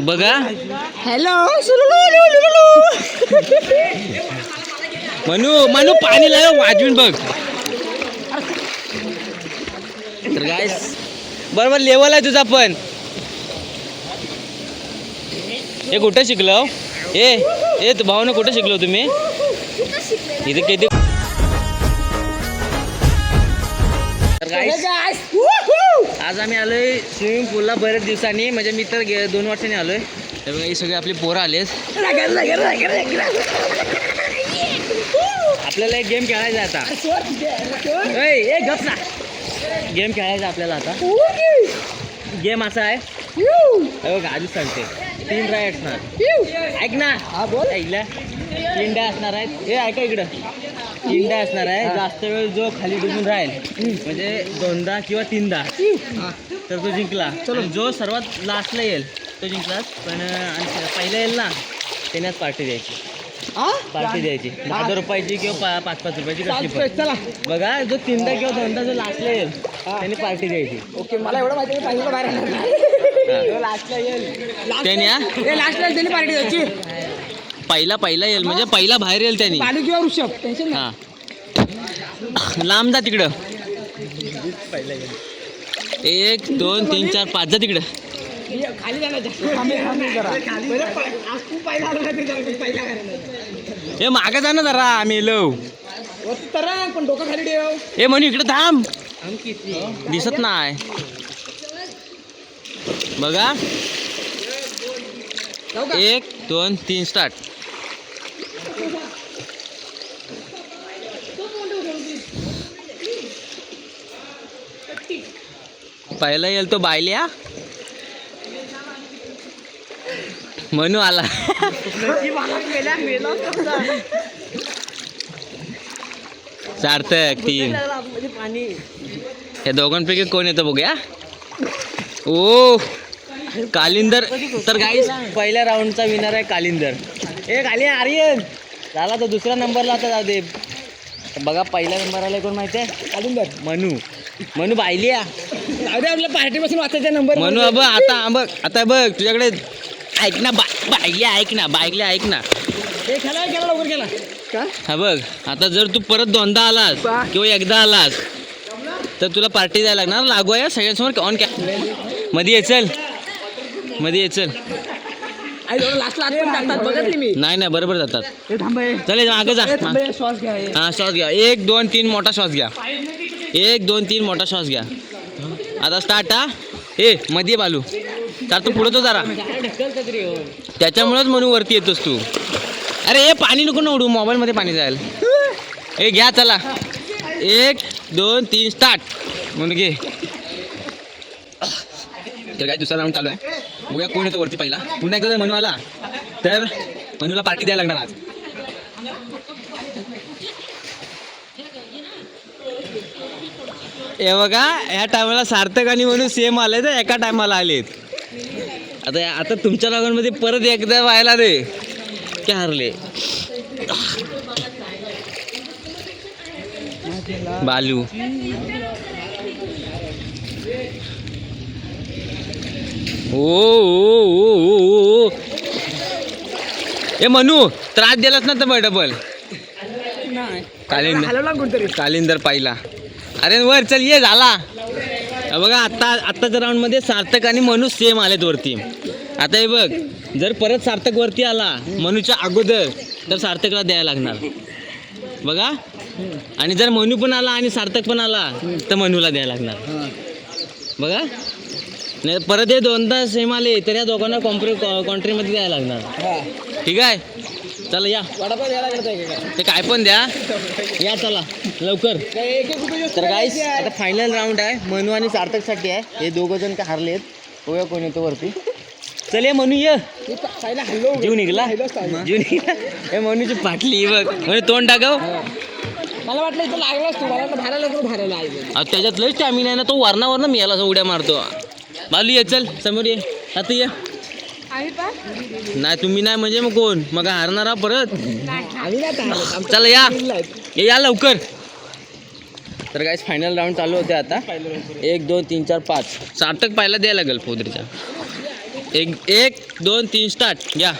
बघा हॅलो मनू पाणी लाव वाजवून बघ. तर गाईस बरोबर लेवल आहे तुझा. पण हे कुठं शिकलो? ए भाऊनं कुठं शिकलो तुम्ही? इथे किती. तर गाईस आज आम्ही आलोय स्विमिंग पूलला बरेच दिवसांनी. म्हणजे मी तर 2 वर्षांनी आलोय. तर बघा ही सगळी आपली पोरं आलेत. आपल्याला एक गेम खेळायचा आता. गेम खेळायचा आपल्याला आता. गेम असा आहे बघा, आधीच सांगते. 3 राय असणार. ऐक ना. हा बोल. ऐकल्या 3 डाय असणार आहेत. हे ऐका इकडं. 3 डाय असणार आहे. जास्त वेळ जो खाली डुबून राहील म्हणजे 2दा किंवा 3दा तर तो जिंकला. आणि जो सर्वात लास्टला येईल तो जिंकलाच. पण पहिला येईल ना त्याने पार्टी द्यायची. पार्टी द्यायची 10 रुपयाची किंवा 5-5 रुपयाची कसली पण. बघा जो 3दा किंवा 2दा जो लास्टला येईल त्याने पार्टी द्यायची. ओके मला एवढं माहिती पहिला बाहेर लास्टला येईल. लास्टला त्याने पार्टी द्यायची. पहिला येईल म्हणजे पहिला बाहेर येईल त्यांनी. बालू किंवा ऋषभ टेन्शन हा लांब जा तिकडं. 1 2 3 4 5 जा तिकडं. खाली हे मागं जा ना जरा. आम्ही लव पण डोकं खाली ठेव. हे म्हणू इकडे थांब. दिसत नाही. बघा 1 2 3 स्टार्ट. पहिला येईल तो बायल्या. म्हणू आला. सार्थक 3. या दोघांपैकी कोण येतं बघूया. ओ कालिंदर. तर गाईस पहिल्या राऊंडचा विनर आहे कालिंदर. खाली आर्यन झाला तो दुसऱ्या नंबरला. आता जाऊ दे. बघा पहिल्या नंबरला कोण माहिती आहे? कालिंदर. मनू बायलिया. आपल्या पार्टीपासून वाचायचा नंबर. मनू अब आता बघ तुझ्याकडे. ऐक ना बायलिया. ऐक ना बायलिया. ऐक ना. केला लवकर केला का? हा बघ आता जर तू परत 2दा आलास किंवा एकदा आलास तर तुला पार्टी द्यायला लागणार. लागू आहे सगळ्यांसमोर. ऑन कॅ मध्ये ये. चल मध्ये ये. चल. नाही बरोबर जातात. चल मागे जा. हा श्वास घ्या. 1 2 3 मोठा श्वास घ्या. 1 2 3 मोठा श्वास घ्या. आता स्टार्ट. हा मध्ये बालू तर तू पुढे तो जरा. त्याच्यामुळेच म्हणून वरती येतोस तू. अरे हे पाणी नको ना उडू. मोबाईलमध्ये पाणी जाईल. घ्या चला. 1 2 3 स्टार्ट. म्हणून घे. तर काय दुसरा राऊंड चालू आहे. बघूया कोण येतो वरती पहिला. पुन्हा एकदा मनू आला तर मनूला पार्टी द्यायला लागणार आज. हे बघा ह्या टायमाला सार्थक आणि म्हणून सेम आले तर एका टायमाला आलेत. आता तुमच्या दोघांमध्ये परत एकदा व्हायला रे की हारले. बालू ओ हे मनू त्रास दिलाच ना तर डबल. कालिंदर पाहिला. अरे वर चल ये झाला. बघा आत्ताच्या राऊंडमध्ये सार्थक आणि मनू सेम आलेत वरती. आता हे बघ जर परत सार्थक वरती आला मनूच्या अगोदर तर सार्थकला द्यायला लागणार. बघा आणि जर मनू पण आला आणि सार्थक पण आला तर मनूला द्यायला लागणार. बघा नाही परत हे 2दा सेम आले तर या दोघांना कॉन्ट्रीमध्ये द्यायला लागणार. ठीक आहे चला या. ते काय पण द्या या चला लवकर. तर गाईस आता फायनल राऊंड आहे. मनू आणि सार्थकसाठी आहे. हे 2 जण का हारलेत. बघूया कोण येतो वरती. चल ये मनू ये. जीव निघला. हे मनूची पाटली बघ. म्हणजे तोंड टाकव. मला वाटलं इथं लागलाच तू. मला त्याच्यात लय स्टॅमिना आहे ना. तो वरणावर मी याला उड्या मारतो. बालू ये चल समोर ये. आता ये. नाही तुम्ही नाही म्हणजे मग कोण मग हारणार परत. चला या लवकर. तर गाईस फायनल राऊंड चालू होते आता. 1 2 3 4 5. सार्थक पहिला द्यायला लागेल पोदरीचा. एक 2 3 स्टार्ट घ्या.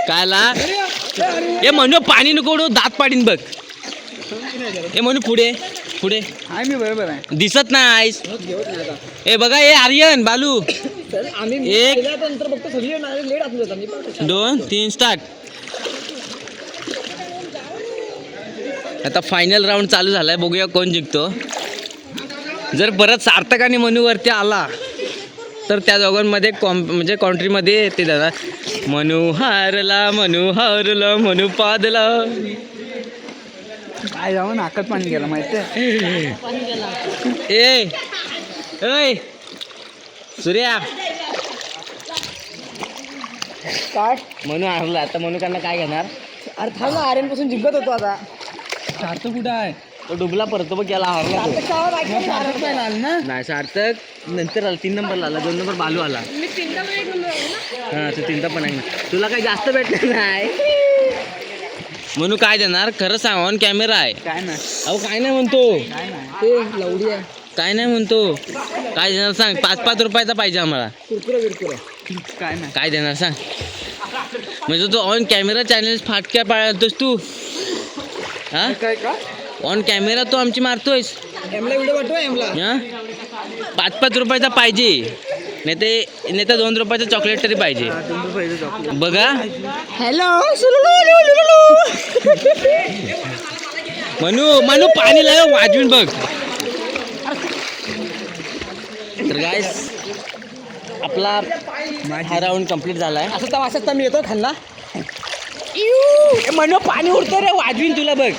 कायला हे म्हणू पाणी नको उडवू, दात पाडीन बघ. हे म्हणू पुढे पुढे आहे मी बरोबर आहे. दिसत नाहीस. हे बघा हे आर्यन बालू. आम्ही एक. नंतर बघतो सगळी लेट आतून जातात. मी पण 2 3 स्टार्ट. आता फायनल राऊंड चालू झालाय, बघूया कोण जिंकतो. जर परत सार्थक आणि मनूवरती आला तर त्या दोघांमध्ये म्हणजे कॉन्ट्रीमध्ये ते दादा मनू हारला मनू पादला. काय जाऊन नाकात पाणी गेलं माहिती. ए ओय सूर्या काय मनू हारला. आता मनूकडनं काय घेणार? अरे थांब ना, आर्यन पासून जिंकत होतो आता. सार्थक कुठं आहे? तो डुबला परतो बघ, याला हारला तो. सार्थक गावात आहे का? सार्थक पहिला आला ना. नाही सार्थक नंतर आला, 3 नंबरला आला, 2 नंबर बालू आला. हां तो 3दा पण आहे. तुला काही जास्त भेटलं नाही म्हणून काय देणार खरं सांग. ऑन कॅमेरा आहे. काय नाही अहो काय नाही म्हणतो, काय नाही ते लवडी आहे. काय नाही म्हणतो. काय देणार सांग. 5-5 रुपयाचा पाहिजे आम्हाला. कुरकुरे काय नाही. काय देणार सांग. म्हणजे तू ऑन कॅमेरा चॅनल फाटक्या पाळतोस तू. हा काय का ऑन कॅमेरा तू आमची मारतोयस. एमला व्हिडिओ पाठव एमला. हां 5-5 रुपयाचा पाहिजे, नाही तर 2 रुपयाचं चॉकलेट तरी पाहिजे. 2 रुपये चॉकलेट. बघा हॅलो मनू पाणी लाव वाजवून बघ. तर गाइस आपला हा राऊंड कंप्लीट झालाय. असं मी येतो खाल्ला. मनू पाणी उडतं रे, वाजवीन तुला बघ.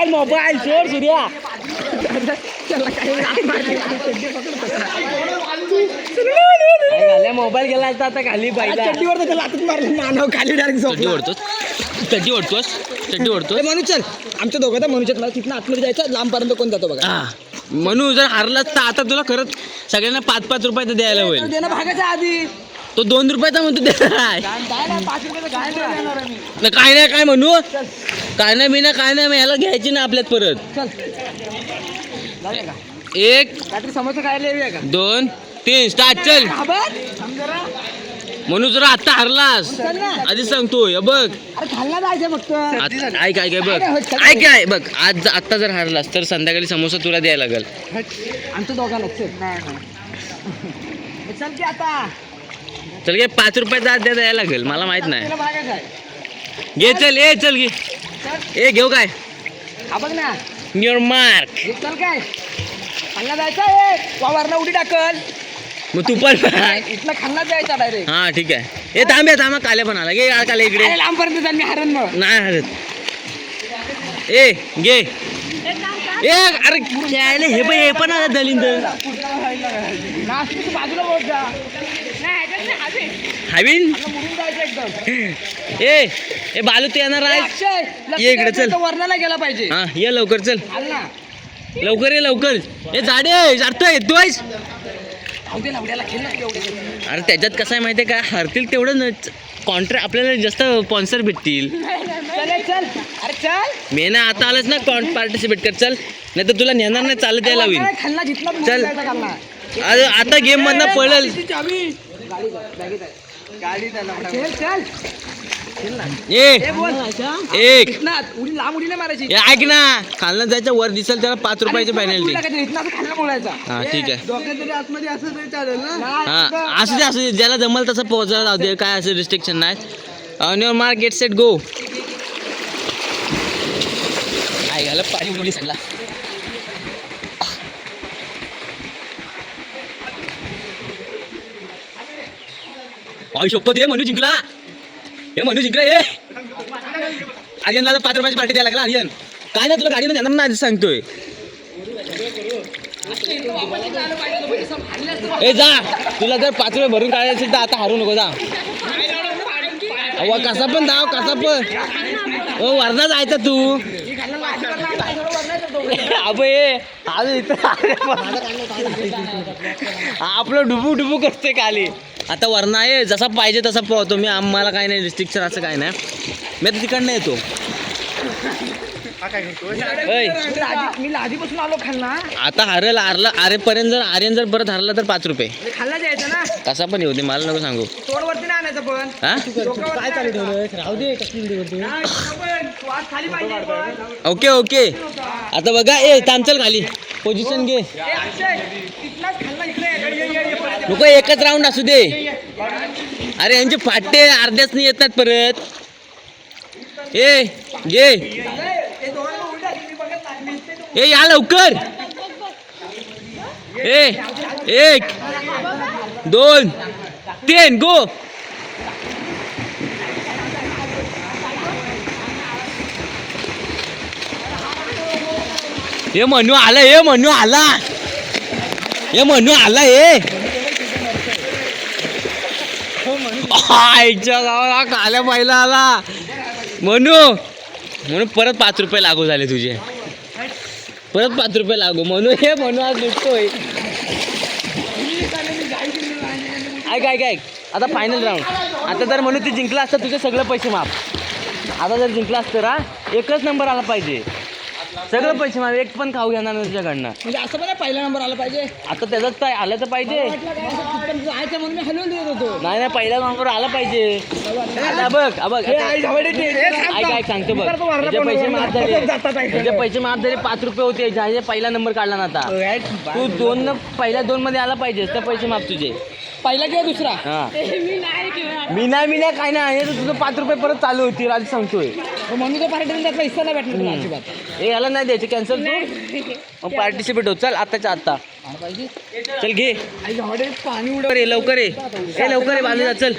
मोबाईल सोड सूर्या. मोबाईल गेला असता आता खाली पाहिजे. चड्डीवर त्याला हातात मारलं मानव खाली डायरेक्ट चड्डी ओढतोस चड्डी ओढतोस. म्हणून चल आमच्या दोघांचा म्हणूच्यात मला तिथनं आतमध्ये जायचं. लांबपर्यंत कोण जातो बघा. हा मनू जर हारलास तर आता तुला खरंच सगळ्यांना 5-5 रुपयाचं द्यायला होईल. देणं भागायच्या आधी तो 2 रुपयाचा म्हणतो देणार आहे. 5 रुपयाचं काय देणार मी. न काय नाही काय म्हणू. काय नाही बिना काय नाही, मग ह्याला घ्यायची ना आपल्यात परत. चल जाऊया का 1 काहीतरी समोसा खायला येऊया का. 2 3 स्टार्ट. चल म्हणू जरा आता हारलास चल ना. आधी सांगतोय बघ. अरे खाल्ला जायचं फक्त. ऐक बघ ऐक काय बघ. आज आत्ता जर हारलास तर संध्याकाळी समोसा तुला द्यायला लागेल. आमच्या दोघांना चल चल की आता चल घे 5 रुपयाचा आज द्यायला लागेल. मला माहित नाही. त्याला भागायचं आहे. घे चल चल घे. ए घेऊ काय. हा बघ ना युअर मार्क. हे चल काय खाल्ला जायचं आहे. वावरला उडी टाकल. मग तू पण इथलं खाल्ला जायचा डायरेक्ट. हा ठीक आहे. ए थांबा काले पण आला. घे काले इकडे. लांबपर्यंत जाईल मी हरण मग. नाही हरत. ए घे. ए अरे खेळायला हे पण आला दलिंदर. नाशिक बाजूला बोट जा. हवीन. मुरून जायचं एकदम. ए बालू तू येणार आहे. अक्षय ये इकडे चल. वर्णाला गेला पाहिजे. हा ये लवकर चल. आल ना लवकर ये लवकर. ए जाडे जाडतोय येतोयस. अवघे लावड्याला खेळ ना एवढे. अरे त्याच्यात कसं आहे माहिती आहे का, हरतील तेवढं कॉन्ट्रॅक्ट आपल्याला जास्त स्पॉन्सर भेटतील. चल अरे चल मी ना आता आलंच ना पार्टिसिपेट कर. चल नाही तर तुला नेणार नाही, चालत यायला होईल. खाल्ला जितला चल. खाल्ला. अरे आता गेम मधनं पळेल. चल चल ए बोल. 1 उडी लांब उडी नाही मारायची. ए ऐक ना, खालनं जायचं वर दिसेल त्याला 5 रुपयाची पेनल्टी. खाल्ला बोलायचा. हा ठीक आहे. डोक्यात तरी आतमध्ये असं तरी चालेल ना. हा असू दे ज्याला जमल तसं पोहोचायला जाऊ दे. काय असं रिस्ट्रिक्शन नाही. On your mark get set go. काय झालं पाणी मुली सांगला. शोपत हे म्हणू जिंकला. हे म्हणू जिंकला. हे आर्यनला 5 रुपयाची पार्टी द्यायला लागला. आर्यन काय नाही तुला गाडीनं देणार नाही सांगतोय. ए जा, तुला जर 5 रुपये भरून काढायचे असेल तर आता हारू नको. जा कसा पण धाव कसा पण. वरना जायचा तू. अबे आपलं डुबू डुबू करते खाली. आता वरना आहे जसा पाहिजे तसा पोहतो मी. आम्हाला काय नाही रिस्ट्रिक्शन असं काय नाही. मी आता तिकडनं येतो. ऐ, मी आधीपासून आलो खाल्ला आता आरेपर्यंत जर आर्यन जर परत हरला तर 5 रुपये खाल्ला जायचं ना कसा पण येऊ दे मला नको सांगू तोडवरती नाही आणायचं पण हा काय चालू ठेवलं राहू दे खाली पाहिजे पण. ओके ओके आता बघा ए तांचल खाली पोझिशन घे तिथलाच खाल्ला इकडे नको एकच राऊंड असू दे अरे यांचे फाटे अर्ध्याच नाही येतात परत ए घे ए या लवकर ए 1 2 3 गो हे म्हणू आला हे म्हणू आला हे म्हणू आला हे आईच्या गावाला काल्या पाहिला आला म्हणून परत 5 रुपये लागू झाले तुझे परत 5 रुपये लागू म्हणून हे म्हणून आज लुटतोय ऐक आता फायनल राऊंड आता जर म्हणून तू जिंकला असता तुझे सगळे पैसे माफ आता जर जिंकला असतं ना एकच नंबर आला पाहिजे सगळं पैसे माफ एक पण खाऊ घेणार नाही तुझ्याकडनं म्हणजे असं पण पहिला नंबर आला पाहिजे आता त्याचाच काय आलं तर पाहिजे जायचं म्हणून मी हलवून देत होतो नाही पहिला नंबर आला पाहिजे आता बघ ऐक सांगतो बघ तुझे पैसे माफ झाले तुझे पैसे माफ झाले 5 रुपये होते ज्याचे पहिला नंबर काढला ना आता तू पहिल्या 2 मध्ये आला पाहिजे तर पैसे माफ तुझे पहिला किंवा दुसरा हा मी नाही काय नाही तुझं 5 रुपये परत चालू होती आधी सांगतोय म्हणून तो पार्टी पैसा नाही भेटणार तुला अजिबात ए याला नाही द्यायचे कॅन्सल तू पार्टिसिपेट हो चल आताच्या आता चल घे पाणी लवकर ये लवकर ये बाजूला चल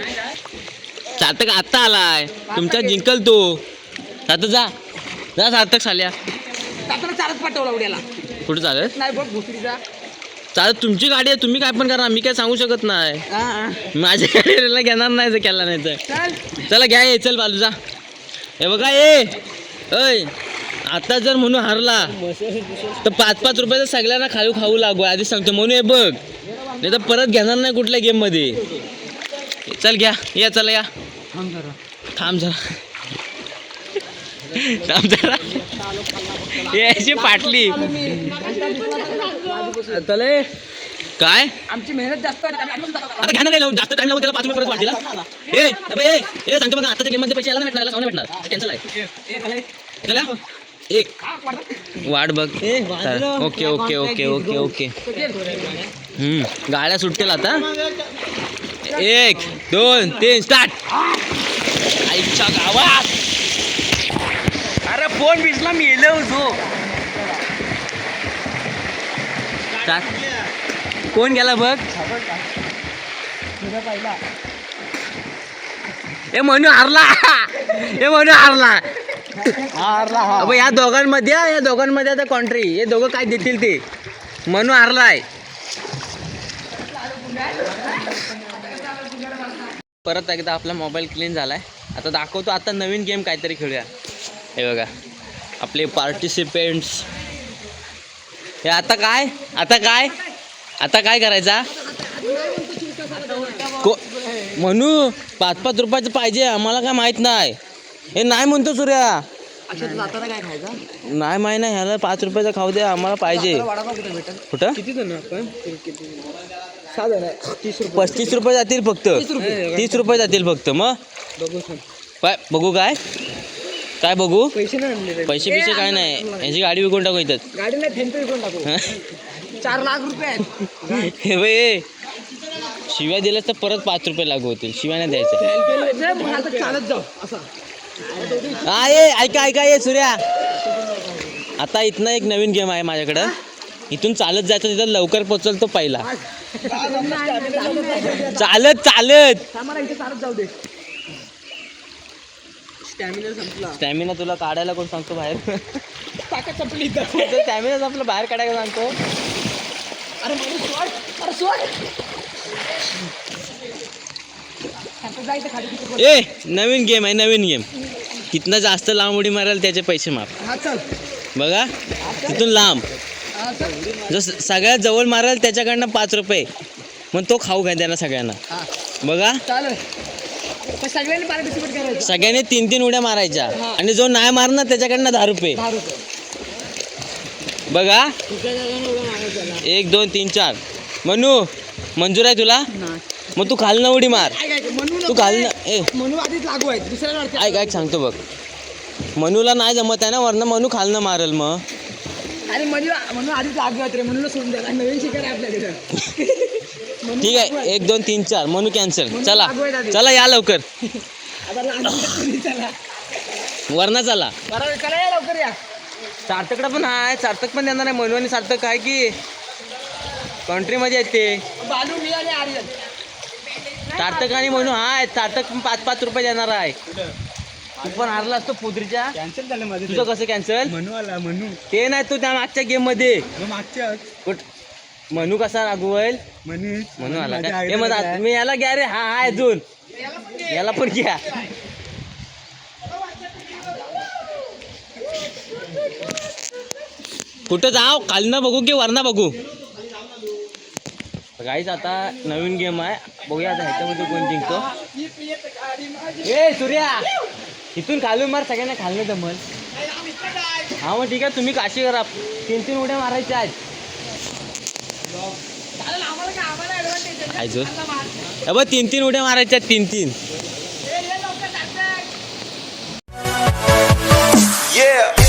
सार्थक आत्ता आलाय तुमचा जिंकल तो आता जा सार्थक साल्या चालत पाठवला उड्याला कुठं चालत नाही बघ भोसरीचा चालत तुमची गाडी आहे तुम्ही काय पण करा मी काय सांगू शकत नाही माझ्या गाडीला घेणार नाही जर केला नाही तर चला घ्या ये चल बाजूचा हे बघा ऐ आता जर म्हणून हारला तर 5-5 रुपयाचं सगळ्यांना खाऊ लागू आधीच सांगतो म्हणून हे बघ नाही तर परत घेणार नाही कुठल्या गेम मध्ये चल घ्या या चला या थांब जरा याची पाटली चले काय आमची मेहनत जास्त आता घ्या ना काय जास्त टाइम लागून त्याला 5 रुपये परत वाटतील ए सांगतो बघा आताच्या गेम मध्ये पैसे यायला नाही भेटणार कॅन्सल आहे चला एक वाट बघ ओके गाड्या सुटतील आता 1 2 3 स्टार्ट आईच्या गावात अरे फोन बिसला मी येलो होतो कोण गेला बघ हे म्हणू हारला अबे या दोघांमध्ये आता कॉन्ट्री हे दोघं काय देतील ते म्हणू हारलाय परत एकदा आपला मोबाईल क्लीन झालाय आता दाखवतो आता नवीन गेम काहीतरी खेळूया हे बघा आपले पार्टिसिपेंट्स हे आता काय करायचा म्हणू 5-5 रुपयाचं पाहिजे आम्हाला काय माहित नाही हे नाही म्हणतो सूर्या काय खायचा नाही माहिती नाही ह्याला 5 रुपयाचं खाऊ दे आम्हाला पाहिजे कुठं किती जण आपण 35 रुपये जातील फक्त 30 रुपये जातील फक्त मग बघू काय बघू पैसे नाही पैसे काय नाही यांची गाडी विकून टाकू इथं गाडी नाही थेंब विकून टाकू 4 लाख रुपये हे बाई शिव्या दिल्यास तर परत 5 रुपये लागू होतील शिव्या नाही द्यायचं चालत जाऊ असा हा ये ऐका ये सूर्या आता इथनं एक नवीन गेम आहे माझ्याकडं इथून चालत जायचं तिथं लवकर पोचल तो पहिला चालत जाऊ दे स्टॅमिना तुला काढायला कोण सांगतो बाहेर ताकद संपली स्टॅमिना आपलं बाहेर काढायला सांगतो अरे सोड ए नवीन गेम कितना जास्त लांब उडी माराल त्याचे पैसे माफ बघा तिथून लांब जर सगळ्यात जवळ माराल त्याच्याकडनं 5 रुपये मग तो खाऊ घ्या त्यांना सगळ्यांना बघा पण सगळ्यांनी पार्टिसिपेट करायचं. सगळ्यांनी 3-3 उड्या मारायच्या आणि जो नाही मारणार त्याच्याकडनं 10 रुपये. 10 रुपये. बघा तुझ्या जागेवर उड्या मारायच्या. 1 2 3 4. मनू मंजूर आहे तुला? मग तू खालनं उडी मार. तू खालनं म्हणून आधीच लागू आहे दुसऱ्याला ऐक सांगतो बघ. मनूला नाही जमत आहे ना, वरनं मनू खालनं मारल मग. अरे म्हणून आधीच लागू आहे रे, म्हणून सोडून द्या. नवीन शिकार आहे आपल्याकडे. ठीक आहे 1 2 3 4 मनू कॅन्सल. चला चला या लवकर आता चला वरनं चला. बरोबर चला या लवकर या. सार्थकडं पण आहे, सार्थक पण देणार आहे. मनू आणि सार्थक आहे की कंट्रीमध्ये आहेत ते. बालू मी आणि आर्यन. सार्थक आणि मनू आहे. सार्थक 5-5 रुपये देणार आहे. तू पण हारला असतो पुत्रीच्या. कॅन्सल झालं माझं. तुझं कसं कॅन्सल? म्हणू आला म्हणू ते नाही तू त्या मागच्या गेम मध्ये मागच्या मनू कसा रागवेल? म्हणू आला का? हे मग मी याला घ्या रे. हा आहे अजून याला पण घ्या. कुठं जाव? खालनं बघू की वरनं बघू? गाईच आता नवीन गेम आहे, बघूया आता ह्याच्यामध्ये कोण जिंकतो. ए सूर्या इथून खालून मार, सगळ्यांना खालनं जमल. हा मग ठीक आहे, तुम्ही काशी करा. 3-3 उड्या मारायच्या आहेत. बघ 3-3 उड्या मारायच्या आहेत. 3-3. Yeah.